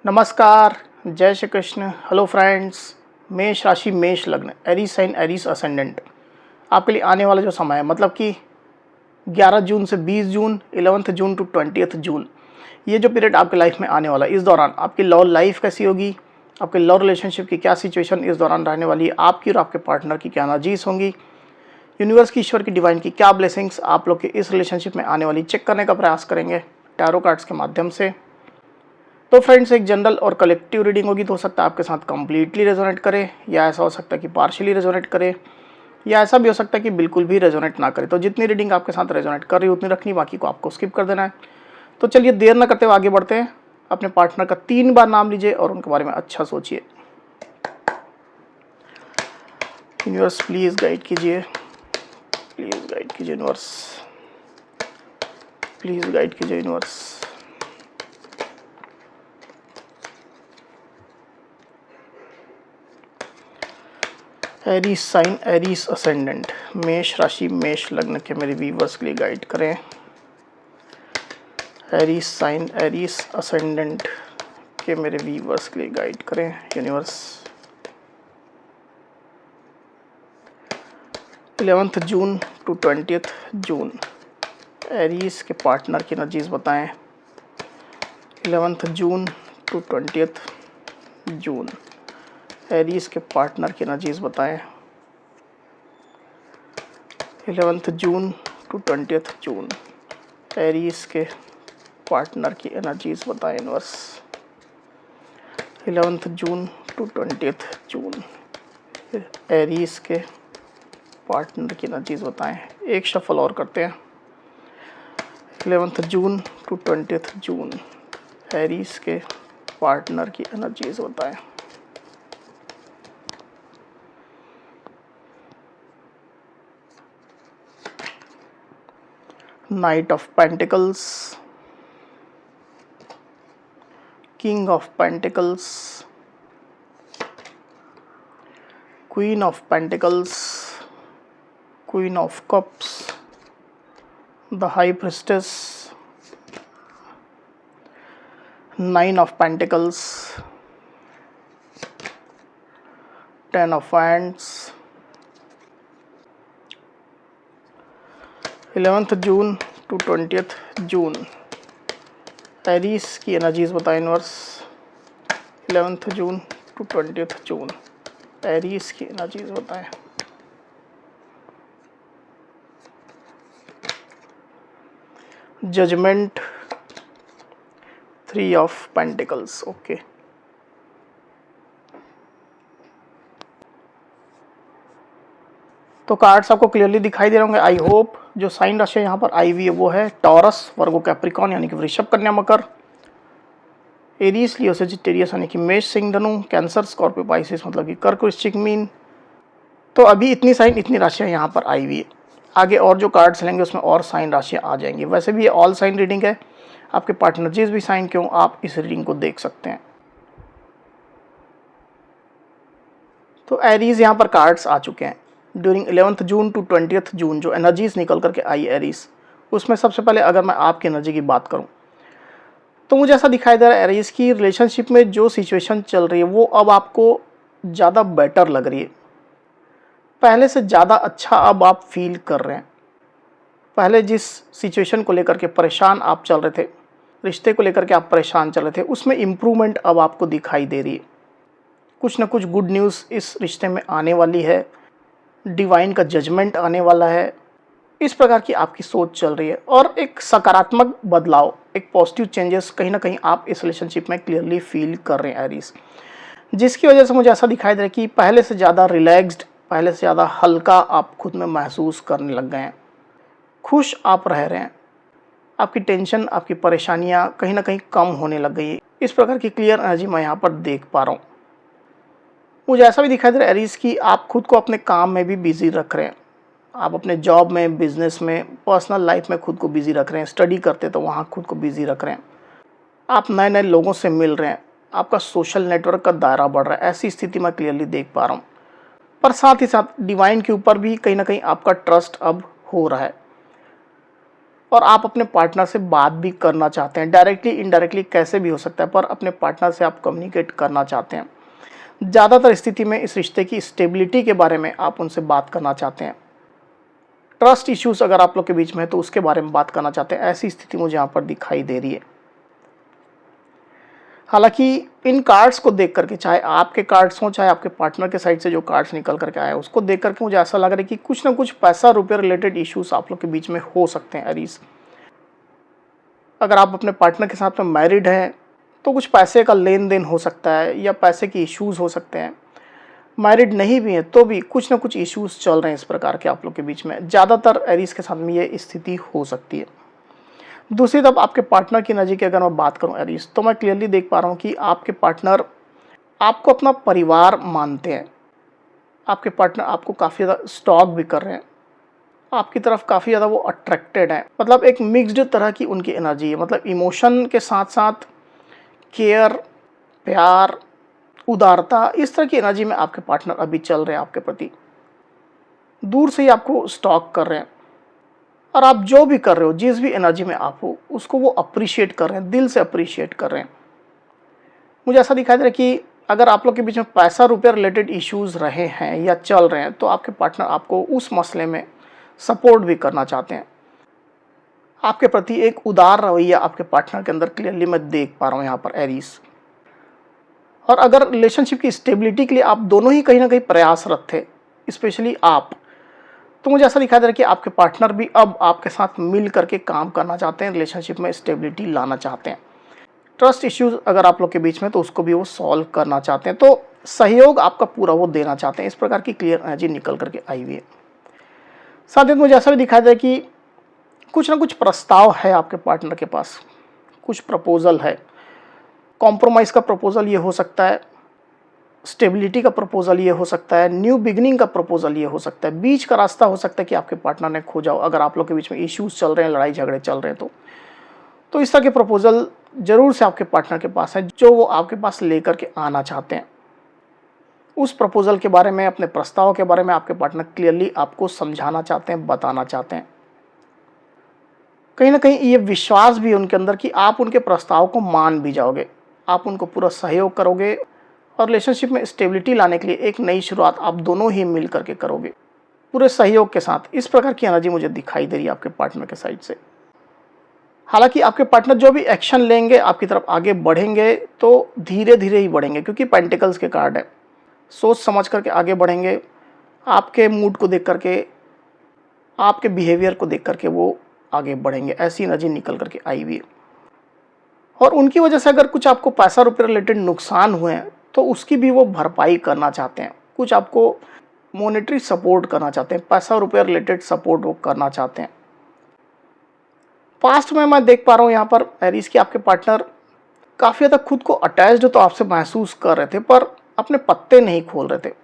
नमस्कार, जय Shri Krishna. Hello friends, मेष राशि मेष लग्न एरीज साइन एरीज असेंडेंट आपके लिए आने वाला जो समय है मतलब कि 11 जून से 20 जून, 11 जून टू 20 जून, ये जो पीरियड आपके लाइफ में आने वाला है, इस दौरान आपकी लव लाइफ कैसी होगी, आपके लव रिलेशनशिप की क्या सिचुएशन इस दौरान रहने वाली है, आपकी और आपके पार्टनर की क्या एनर्जीज होंगी, यूनिवर्स की, ईश्वर की, डिवाइन की क्या ब्लेसिंग्स आप लोग के इस रिलेशनशिप में आने वाली चेक करने का प्रयास करेंगे टैरो कार्ड्स के माध्यम से। तो फ्रेंड्स, एक जनरल और कलेक्टिव रीडिंग होगी, तो हो सकता है आपके साथ कंप्लीटली रेजोनेट करे, या ऐसा हो सकता है कि पार्शियली रेजोनेट करे, या ऐसा भी हो सकता है कि बिल्कुल भी रेजोनेट ना करे। तो जितनी रीडिंग आपके साथ रेजोनेट कर रही है उतनी रखनी, बाकी को आपको स्किप कर देना है। तो चलिए देर ना करते हुए आगे बढ़ते हैं। अपने पार्टनर का 3 बार नाम लीजिए और उनके बारे में अच्छा सोचिए। यूनिवर्स प्लीज़ गाइड कीजिए, प्लीज़ गाइड कीजिए यूनिवर्स, प्लीज़ गाइड कीजिए universe. Aries sign Aries ascendant मेष राशि मेष लग्न के मेरे व्यूवर्स के लिए गाइड करें। एरीज साइन एरीज असेंडेंट के मेरे व्यूवर्स के लिए गाइड करें universe. 11 June to 20 June Aries के पार्टनर की एनर्जीज बताएं। 11 जून टू 20 जून एरीज के पार्टनर की एनर्जीज बताएं। 11 जून टू 20 जून एरीज के पार्टनर की एनर्जीज बताएं universe. 11 June to 20 June Aries के पार्टनर की एनर्जीज बताएं। एक शफल और करते हैं। 11 जून टू 20 जून एरीज के पार्टनर की एनर्जीज बताएं। Knight of Pentacles, King of Pentacles, Queen of Pentacles, Queen of Cups, the High Priestess, 9 of Pentacles, 10 of Wands। 11 June to 20 June Aries की energies बताएं universe. 11 June to 20 June Aries की energies बताएं। Judgement, 3 of pentacles. Okay, तो cards आपको clearly दिखाई दे रहे होंगे आई होप। जो साइन राशि यहाँ पर आई हुई है वो है टॉरस, वर्गो, कैप्रिकॉन यानी कि वृषभ, कन्या, मकर, एरीज, लियो, सजिटेरियस यानी कि मेष, सिंह, धनु, कैंसर, स्कॉर्पियो, पाइसेस मतलब कि कर्क, वृश्चिक, मीन। तो अभी इतनी साइन, इतनी राशियाँ यहाँ पर आई हुई है। आगे और जो कार्ड्स लेंगे उसमें और साइन राशियाँ आ जाएंगी। वैसे भी ये ऑल साइन रीडिंग है, आपके पार्टनर जिस भी साइन क्यों आप इस रीडिंग को देख सकते हैं। तो एरीज यहाँ पर कार्ड्स आ चुके हैं। ड्यूरिंग 11 जून टू 20 जून जो एनर्जीज निकल करके आई एरीज, उसमें सबसे पहले अगर मैं आपकी एनर्जी की बात करूं तो मुझे ऐसा दिखाई दे रहा है एरीज की रिलेशनशिप में जो सिचुएशन चल रही है वो अब आपको ज़्यादा बेटर लग रही है, पहले से ज़्यादा अच्छा अब आप फील कर रहे हैं। पहले जिस सिचुएशन को लेकर के परेशान आप चल रहे थे, रिश्ते को लेकर के आप परेशान चल रहे थे, उसमें इम्प्रूवमेंट अब आपको दिखाई दे रही है। कुछ ना कुछ गुड न्यूज़ इस रिश्ते में आने वाली है, डिवाइन का जजमेंट आने वाला है। इस प्रकार की आपकी सोच चल रही है और एक सकारात्मक बदलाव, एक पॉजिटिव चेंजेस कहीं ना कहीं आप इस रिलेशनशिप में क्लियरली फील कर रहे हैं एरीज, जिसकी वजह से मुझे ऐसा दिखाई दे रहा है कि पहले से ज़्यादा रिलैक्स्ड, पहले से ज़्यादा हल्का आप खुद में महसूस करने लग गए हैं। खुश आप रह रहे हैं, आपकी टेंशन, आपकी परेशानियाँ कहीं ना कहीं कम होने लग गई है। इस प्रकार की क्लियर एनर्जी मैं यहाँ पर देख पा रहा हूँ। मुझे ऐसा भी दिखाई दे रहा है एरीज की आप खुद को अपने काम में भी बिजी रख रहे हैं। आप अपने जॉब में, बिजनेस में, पर्सनल लाइफ में खुद को बिजी रख रहे हैं। स्टडी करते तो वहाँ खुद को बिजी रख रहे हैं। आप नए नए लोगों से मिल रहे हैं, आपका सोशल नेटवर्क का दायरा बढ़ रहा है। ऐसी स्थिति मैं क्लियरली देख पा रहा हूँ। पर साथ ही साथ डिवाइन के ऊपर भी कहीं ना कहीं आपका ट्रस्ट अब हो रहा है और आप अपने पार्टनर से बात भी करना चाहते हैं, डायरेक्टली इनडायरेक्टली कैसे भी हो सकता है, पर अपने पार्टनर से आप कम्युनिकेट करना चाहते हैं। ज़्यादातर स्थिति में इस रिश्ते की स्टेबिलिटी के बारे में आप उनसे बात करना चाहते हैं। ट्रस्ट इश्यूज अगर आप लोग के बीच में है तो उसके बारे में बात करना चाहते हैं, ऐसी स्थिति मुझे यहाँ पर दिखाई दे रही है। हालांकि इन कार्ड्स को देख करके, चाहे आपके कार्ड्स हों चाहे आपके पार्टनर के साइड से जो कार्ड्स निकल करके आए, उसको देख करके मुझे ऐसा लग रहा है कि कुछ ना कुछ पैसा रुपये रिलेटेड इश्यूज आप लोग के बीच में हो सकते हैं एरीज। अगर आप अपने पार्टनर के साथ में मैरिड हैं तो कुछ पैसे का लेन देन हो सकता है या पैसे के इश्यूज हो सकते हैं। मैरिड नहीं भी हैं तो भी कुछ ना कुछ इश्यूज चल रहे हैं इस प्रकार के आप लोग के बीच में। ज़्यादातर एरीज के साथ में ये स्थिति हो सकती है। दूसरी तरफ आपके पार्टनर की एनर्जी की अगर मैं बात करूं एरीज, तो मैं क्लियरली देख पा रहा हूं कि आपके पार्टनर आपको अपना परिवार मानते हैं। आपके पार्टनर आपको काफ़ी ज़्यादा स्टॉक भी कर रहे हैं, आपकी तरफ काफ़ी ज़्यादा वो अट्रैक्टेड है। मतलब एक मिक्स्ड तरह की उनकी एनर्जी है, मतलब इमोशन के साथ साथ केयर, प्यार, उदारता, इस तरह की एनर्जी में आपके पार्टनर अभी चल रहे हैं आपके प्रति। दूर से ही आपको स्टॉक कर रहे हैं और आप जो भी कर रहे हो, जिस भी एनर्जी में आप हो, उसको वो अप्रिशिएट कर रहे हैं, दिल से अप्रिशिएट कर रहे हैं। मुझे ऐसा दिखाई दे रहा है कि अगर आप लोग के बीच में पैसा रुपये रिलेटेड इश्यूज रहे हैं या चल रहे हैं तो आपके पार्टनर आपको उस मसले में सपोर्ट भी करना चाहते हैं। आपके प्रति एक उदार रवैया आपके पार्टनर के अंदर क्लियरली मैं देख पा रहा हूँ यहाँ पर एरीज। और अगर रिलेशनशिप की स्टेबिलिटी के लिए आप दोनों ही कहीं ना कहीं प्रयासरत थे, स्पेशली आप, तो मुझे ऐसा दिखाई दे रहा है कि आपके पार्टनर भी अब आपके साथ मिल करके काम करना चाहते हैं, रिलेशनशिप में स्टेबिलिटी लाना चाहते हैं। ट्रस्ट इश्यूज अगर आप लोग के बीच में तो उसको भी वो सॉल्व करना चाहते हैं, तो सहयोग आपका पूरा वो देना चाहते हैं। इस प्रकार की क्लियर एनर्जी निकल करके आई हुई है। साथ ही मुझे ऐसा भी दिखाई दे रहा है कि कुछ ना कुछ प्रस्ताव है आपके पार्टनर के पास, कुछ प्रपोजल है। कॉम्प्रोमाइज़ का प्रपोजल ये हो सकता है, स्टेबिलिटी का प्रपोजल ये हो सकता है, न्यू बिगनिंग का प्रपोजल ये हो सकता है, बीच का रास्ता हो सकता है कि आपके पार्टनर ने खोजा हो। अगर आप लोग के बीच में इश्यूज चल रहे हैं, लड़ाई झगड़े चल रहे हैं, तो इस तरह के प्रपोजल जरूर से आपके पार्टनर के पास है जो वो आपके पास लेकर के आना चाहते हैं। उस प्रपोजल के बारे में, अपने प्रस्ताव के बारे में आपके पार्टनर क्लियरली आपको समझाना चाहते हैं, बताना चाहते हैं। कहीं ना कहीं ये विश्वास भी है उनके अंदर कि आप उनके प्रस्ताव को मान भी जाओगे, आप उनको पूरा सहयोग करोगे और रिलेशनशिप में स्टेबिलिटी लाने के लिए एक नई शुरुआत आप दोनों ही मिल करके करोगे, पूरे सहयोग के साथ। इस प्रकार की एनर्जी मुझे दिखाई दे रही है आपके पार्टनर के साइड से। हालांकि आपके पार्टनर जो भी एक्शन लेंगे, आपकी तरफ आगे बढ़ेंगे तो धीरे धीरे ही बढ़ेंगे, क्योंकि पेंटिकल्स के कार्ड है। सोच समझ करके आगे बढ़ेंगे, आपके मूड को देख करके, आपके बिहेवियर को देख करके वो आगे बढ़ेंगे। ऐसी एनर्जी निकल करके आई हुई है। और उनकी वजह से अगर कुछ आपको पैसा रुपये रिलेटेड नुकसान हुए हैं तो उसकी भी वो भरपाई करना चाहते हैं। कुछ आपको मॉनेटरी सपोर्ट करना चाहते हैं, पैसा रुपये रिलेटेड सपोर्ट वो करना चाहते हैं। पास्ट में मैं देख पा रहा हूँ यहाँ पर एरीज की आपके पार्टनर काफ़ी ज़्यादा खुद को अटैच्ड तो आपसे महसूस कर रहे थे, पर अपने पत्ते नहीं खोल रहे थे।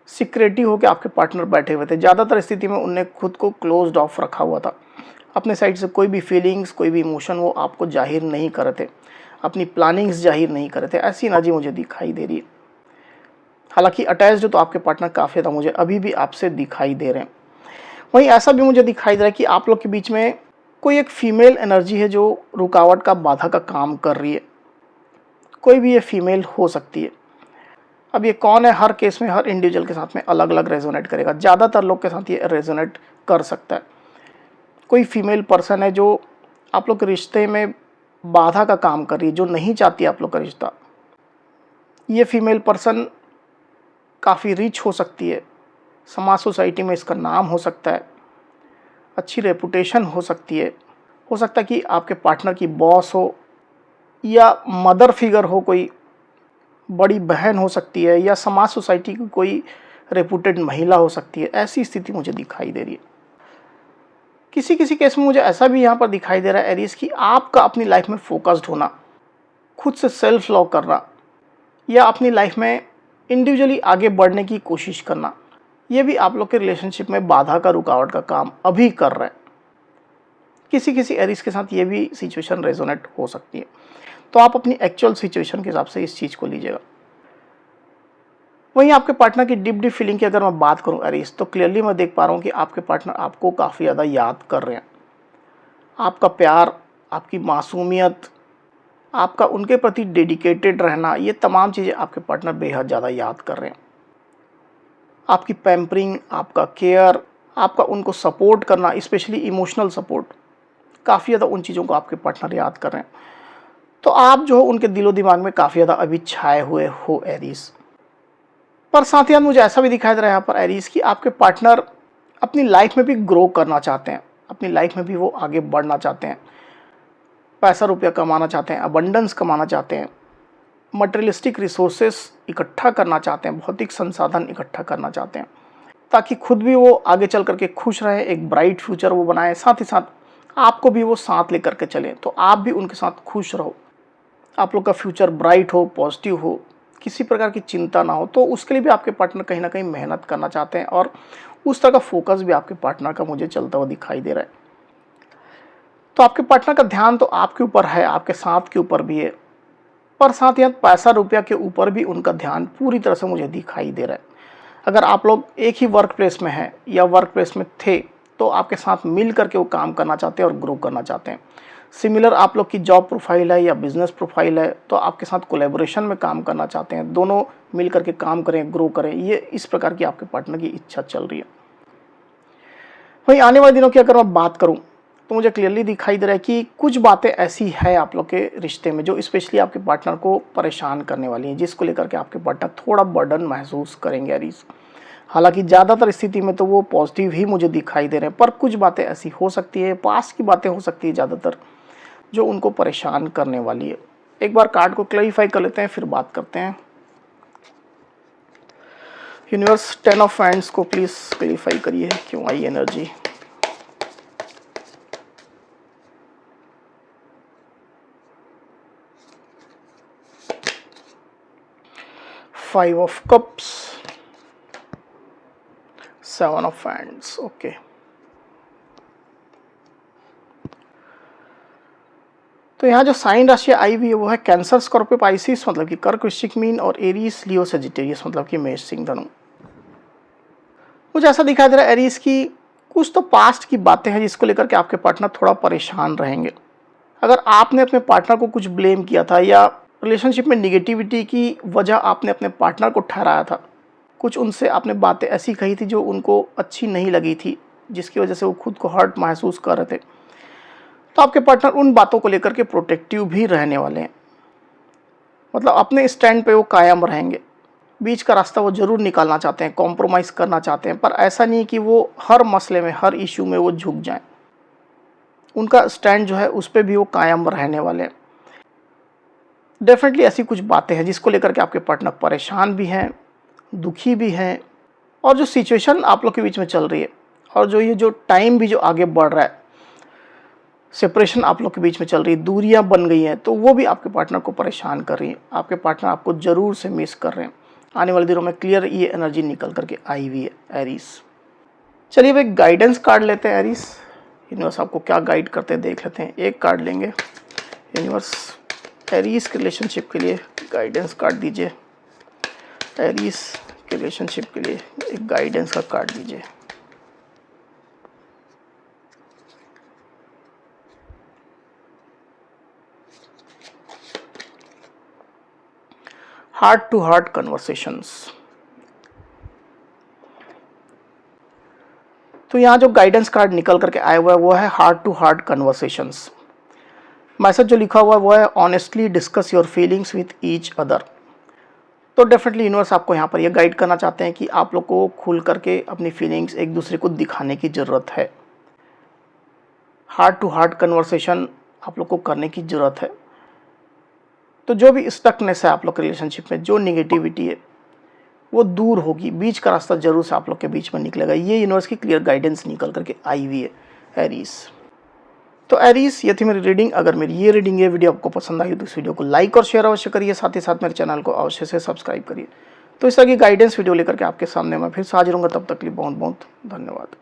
सिक्रेटिव होकर आपके पार्टनर बैठे हुए थे। ज़्यादातर स्थिति में उनने खुद को क्लोज्ड ऑफ रखा हुआ था। अपने साइड से कोई भी फीलिंग्स, कोई भी इमोशन वो आपको जाहिर नहीं कर रहे थे, अपनी प्लानिंग्स जाहिर नहीं कर रहे थे। ऐसी एनर्जी मुझे दिखाई दे रही है। हालांकि अटैच्ड तो आपके पार्टनर काफ़ी ज़्यादा मुझे अभी भी आपसे दिखाई दे रहे हैं। वहीं ऐसा भी मुझे दिखाई दे रहा है कि आप लोग के बीच में कोई एक फीमेल एनर्जी है जो रुकावट का, बाधा का काम कर रही है। कोई भी ये फीमेल हो सकती है। अब ये कौन है, हर केस में, हर इंडिविजुअल के साथ में अलग अलग रेजोनेट करेगा। ज़्यादातर लोग के साथ ये रेजोनेट कर सकता है। कोई फीमेल पर्सन है जो आप लोग के रिश्ते में बाधा का काम कर रही है, जो नहीं चाहती आप लोग का रिश्ता। ये फीमेल पर्सन काफ़ी रिच हो सकती है, समाज सोसाइटी में इसका नाम हो सकता है, अच्छी रेपुटेशन हो सकती है। हो सकता है कि आपके पार्टनर की बॉस हो या मदर फिगर हो, कोई बड़ी बहन हो सकती है, या समाज सोसाइटी की कोई रेपुटेड महिला हो सकती है। ऐसी स्थिति मुझे दिखाई दे रही है। किसी किसी केस में मुझे ऐसा भी यहाँ पर दिखाई दे रहा है एरीज कि आपका अपनी लाइफ में फोकस्ड होना, खुद से सेल्फ लव करना, या अपनी लाइफ में इंडिविजुअली आगे बढ़ने की कोशिश करना, ये भी आप लोग के रिलेशनशिप में बाधा का, रुकावट का काम अभी कर रहा है। किसी किसी एरीज के साथ ये भी सिचुएशन रेजोनेट हो सकती है। तो आप अपनी एक्चुअल सिचुएशन के हिसाब से इस चीज़ को लीजिएगा। वहीं आपके पार्टनर की डीप डीप फीलिंग की अगर मैं बात करूं एरीज, तो क्लियरली मैं देख पा रहा हूं कि आपके पार्टनर आपको काफ़ी ज़्यादा याद कर रहे हैं। आपका प्यार, आपकी मासूमियत, आपका उनके प्रति डेडिकेटेड रहना, ये तमाम चीज़ें आपके पार्टनर बेहद ज़्यादा याद कर रहे हैं। आपकी पैम्परिंग, आपका केयर, आपका उनको सपोर्ट करना, स्पेशली इमोशनल सपोर्ट, काफ़ी ज़्यादा उन चीज़ों को आपके पार्टनर याद कर रहे हैं। तो आप जो हो उनके दिलो दिमाग में काफ़ी ज़्यादा अभी छाए हुए हो एरीज। पर साथ ही साथ मुझे ऐसा भी दिखाई दे रहा है यहाँ पर एरीज कि आपके पार्टनर अपनी लाइफ में भी ग्रो करना चाहते हैं, अपनी लाइफ में भी वो आगे बढ़ना चाहते हैं, पैसा रुपया कमाना चाहते हैं, अबंडेंस कमाना चाहते हैं, मटेरियलिस्टिक रिसोर्सेस इकट्ठा करना चाहते हैं, भौतिक संसाधन इकट्ठा करना चाहते हैं, ताकि खुद भी वो आगे चल करके खुश रहें, एक ब्राइट फ्यूचर वो बनाएं, साथ ही साथ आपको भी वो साथ लेकर के चलें, तो आप भी उनके साथ खुश रहो, आप लोग का फ्यूचर ब्राइट हो, पॉजिटिव हो, किसी प्रकार की चिंता ना हो। तो उसके लिए भी आपके पार्टनर कहीं ना कहीं मेहनत करना चाहते हैं और उस तरह का फोकस भी आपके पार्टनर का मुझे चलता हुआ दिखाई दे रहा है। तो आपके पार्टनर का ध्यान तो आपके ऊपर है, आपके साथ के ऊपर भी है, पर साथ ही पैसा रुपया के ऊपर भी उनका ध्यान पूरी तरह से मुझे दिखाई दे रहा है। अगर आप लोग एक ही वर्क प्लेस में हैं या वर्क प्लेस में थे तो आपके साथ मिल करके वो काम करना चाहते हैं और ग्रो करना चाहते हैं। सिमिलर आप लोग की जॉब प्रोफाइल है या बिजनेस प्रोफाइल है तो आपके साथ कोलैबोरेशन में काम करना चाहते हैं, दोनों मिल करके काम करें, ग्रो करें, ये इस प्रकार की आपके पार्टनर की इच्छा चल रही है। वहीं आने वाले दिनों की अगर मैं बात करूं तो मुझे क्लियरली दिखाई दे रहा है कि कुछ बातें ऐसी है आप लोग के रिश्ते में जो स्पेशली आपके पार्टनर को परेशान करने वाली हैं, जिसको लेकर के आपके पार्टनर थोड़ा बर्डन महसूस करेंगे एरीज। हालांकि ज़्यादातर स्थिति में तो वो पॉजिटिव ही मुझे दिखाई दे रहे हैं, पर कुछ बातें ऐसी हो सकती है, पास्ट की बातें हो सकती है ज़्यादातर, जो उनको परेशान करने वाली है। एक बार कार्ड को क्लैरिफाई कर लेते हैं, फिर बात करते हैं। यूनिवर्स 10 ऑफ हैंड्स को प्लीज़ क्लैरिफाई करिए, क्यों आई energy. 5 of cups, 7 of hands. Okay, तो यहाँ जो साइन राशि आई हुई है वो है कैंसर, स्कॉर्पियो, पाइसिस मतलब कि कर्क, वृश्चिक, मीन, और एरीज, लियो, सेजिटेरियस मतलब कि मेष, सिंह, धनु। मुझे ऐसा दिखाई दे रहा है एरीज की कुछ तो पास्ट की बातें हैं जिसको लेकर के आपके पार्टनर थोड़ा परेशान रहेंगे। अगर आपने अपने पार्टनर को कुछ ब्लेम किया था या रिलेशनशिप में निगेटिविटी की वजह आपने अपने पार्टनर को ठहराया था, कुछ उनसे आपने बातें ऐसी कही थी जो उनको अच्छी नहीं लगी थी, जिसकी वजह से वो खुद को हर्ट महसूस कर रहे थे, तो आपके पार्टनर उन बातों को लेकर के प्रोटेक्टिव भी रहने वाले हैं। मतलब अपने स्टैंड पे वो कायम रहेंगे, बीच का रास्ता वो ज़रूर निकालना चाहते हैं, कॉम्प्रोमाइज़ करना चाहते हैं, पर ऐसा नहीं कि वो हर मसले में, हर इश्यू में वो झुक जाएं। उनका स्टैंड जो है उस पर भी वो कायम रहने वाले हैं। डेफिनेटली ऐसी कुछ बातें हैं जिसको लेकर के आपके पार्टनर परेशान भी हैं, दुखी भी हैं, और जो सिचुएशन आप लोग के बीच में चल रही है और जो ये जो टाइम भी जो आगे बढ़ रहा है, सेपरेशन आप लोग के बीच में चल रही है, दूरियां बन गई हैं, तो वो भी आपके पार्टनर को परेशान कर रही है। आपके पार्टनर आपको ज़रूर से मिस कर रहे हैं। आने वाले दिनों में क्लियर ये एनर्जी निकल करके आई हुई है एरीज। चलिए अब एक गाइडेंस कार्ड लेते हैं एरीज। यूनिवर्स आपको क्या गाइड करते हैं देख लेते हैं। एक कार्ड लेंगे, यूनिवर्स एरीज के रिलेशनशिप के लिए गाइडेंस कार्ड दीजिए। एरीज के रिलेशनशिप के लिए एक गाइडेंस का कार्ड दीजिए। Heart to heart conversations. तो यहाँ जो गाइडेंस कार्ड निकल करके आया हुआ है वो है heart to heart conversations. Message जो लिखा हुआ है वो है honestly discuss your feelings with each other. तो डेफिनेटली यूनिवर्स आपको यहाँ पर ये गाइड करना चाहते हैं कि आप लोग को खुल करके अपनी फीलिंग्स एक दूसरे को दिखाने की ज़रूरत है। हार्ट टू हार्ट कन्वर्सेशन आप लोग को करने की ज़रूरत है। तो जो भी स्टकनेस है आप लोग के रिलेशनशिप में, जो निगेटिविटी है वो दूर होगी, बीच का रास्ता जरूर से आप लोग के बीच में निकलेगा। ये यूनिवर्स की क्लियर गाइडेंस निकल करके आई हुई है एरीज। तो एरीज, ये थी मेरी रीडिंग। अगर मेरी ये रीडिंग, ये वीडियो आपको पसंद आई तो इस वीडियो को लाइक और शेयर अवश्य करिए, साथ ही साथ मेरे चैनल को अवश्य से सब्सक्राइब करिए। तो इस तरह की गाइडेंस वीडियो लेकर के आपके सामने मैं फिर से हाजिर होऊंगा। तब तक के लिए बहुत बहुत धन्यवाद।